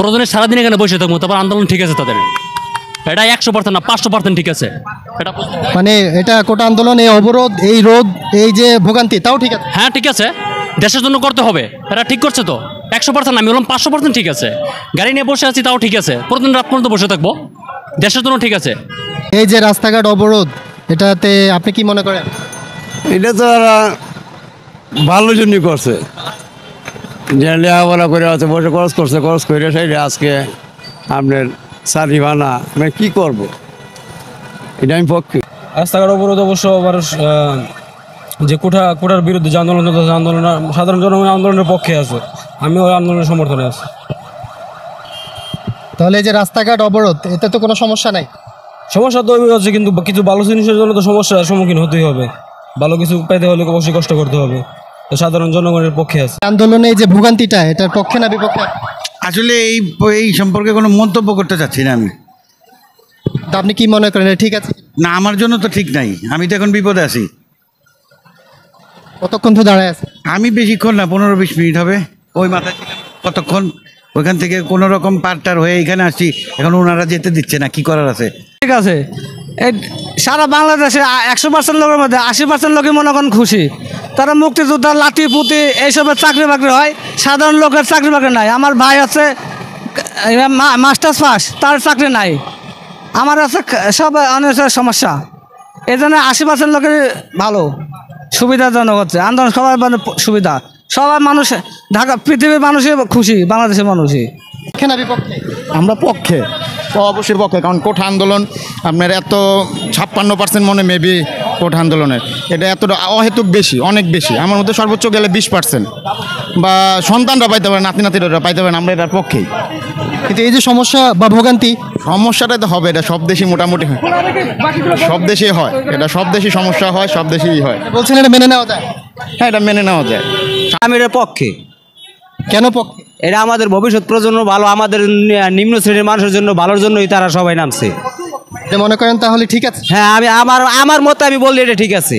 প্রয়োজনে সারাদিন এখানে বসে থাকবো, তারপর আন্দোলন ঠিক আছে তাদের। এটা 100% না 500% ঠিক আছে। এটা মানে এটা কোটা আন্দোলন, এই অবরোধ, এই রোদ, এই যে ভোগান্তি, তাও ঠিক আছে? হ্যাঁ ঠিক আছে, দেশের জন্য করতে হবে, এটা ঠিক করছে তো। 100% না, আমি বললাম 500% ঠিক আছে। গাড়ি নিয়ে বসে আছি তাও ঠিক আছে, প্রতিদিন রাত পর্যন্ত বসে থাকবো, দেশের জন্য ঠিক আছে। এই যে রাস্তাঘাট অবরোধ, এটাতে আপনি কি মনে করেন? এটা তো ভালোর জন্যই করছে, যে লেখাপড়া করে আছে বসে খরচ করছে, খরচ করে সেই আজকে আপনার চারি বানা মানে কী করবো, এটা আমি পক্ষে। রাস্তাঘাট অবরোধ অবশ্য আবার যে কোটার বিরুদ্ধে যে আন্দোলন চলতেছে, আন্দোলন সাধারণ জনগণ আন্দোলনের পক্ষে আছে, আমিও ওই আন্দোলনের সমর্থনে আছি। তাহলে এই যে রাস্তাঘাট অবরোধ, এতে তো কোনো সমস্যা নাই? সমস্যা তো হচ্ছে, কিন্তু কিছু ভালো জিনিসের জন্য তো সমস্যার সম্মুখীন হতেই হবে। ভালো কিছু পেতে হলে অবশ্যই কষ্ট করতে হবে, তো সাধারণ জনগণের পক্ষে আছে। আন্দোলনে এই যে ভোগান্তিটা, এটার পক্ষে না বিপক্ষে? আসলে এই সম্পর্কে কোনো মন্তব্য করতে চাচ্ছি না আমি। তা আপনি কি মনে করেন, এটা ঠিক আছে? না, আমার জন্য তো ঠিক নাই, আমি তো এখন বিপদে আছি। কতক্ষণ তো দাঁড়ায় আছে? আমি বেশিক্ষণ না, 15-20 মিনিট হবে। ওই মাথায় ছিলাম কতক্ষণ, ওইখান থেকে কোনো রকম পার হয়ে এখানে আসছি, এখন ওনারা যেতে দিচ্ছে না, কি করার আছে? ঠিক আছে, এই সারা বাংলাদেশে 100% লোকের মধ্যে 80% লোকই মনে করেন খুশি। তারা মুক্তিযোদ্ধা, লাঠি পুঁতি এইসবের চাকরি বাকরি হয়, সাধারণ লোকের চাকরি বাকরি নাই। আমার ভাই আছে মাস্টার্স পাস, তার চাকরি নাই। আমার আছে সব অনেক সমস্যা, এই জন্য 80% লোকের ভালো সুবিধাজনক হচ্ছে আন্দোলন। সবাই মানে সুবিধা, সবাই মানুষ, ঢাকা পৃথিবীর মানুষই খুশি, বাংলাদেশের মানুষই। পক্ষে না বিপক্ষে? আমরা পক্ষে, অবশ্যই পক্ষে। কারণ কোটা আন্দোলন আপনার এত 56% মনে মেবি কোটা আন্দোলনের, এটা এতটা অহেতুক বেশি, অনেক বেশি। আমার মধ্যে সর্বোচ্চ গেলে 20% বা সন্তানরা পাইতে পারে, নাতি নাতিরা পাইতে পারেন, আমরা এটার পক্ষেই। কিন্তু এই যে সমস্যা বা ভোগান্তি, সমস্যাটা তো হবে, এটা সব দেশই মোটামুটি হয়, সব দেশেই হয়, এটা সব দেশই সমস্যা হয়, সব দেশেই হয়। বলছেন এটা মেনে নেওয়া যায়? হ্যাঁ, এটা মেনে নেওয়া যায়। আমি এর পক্ষে। কেন পক্ষে? এটা আমাদের ভবিষ্যৎ প্রজন্ম ভালো, আমাদের নিম্ন শ্রেণীর মানুষের জন্য ভালোর জন্যই তারা সবাই নামছে। মনে করেন তাহলে ঠিক আছে? হ্যাঁ, আমার মতে আমি বললি এটা ঠিক আছে।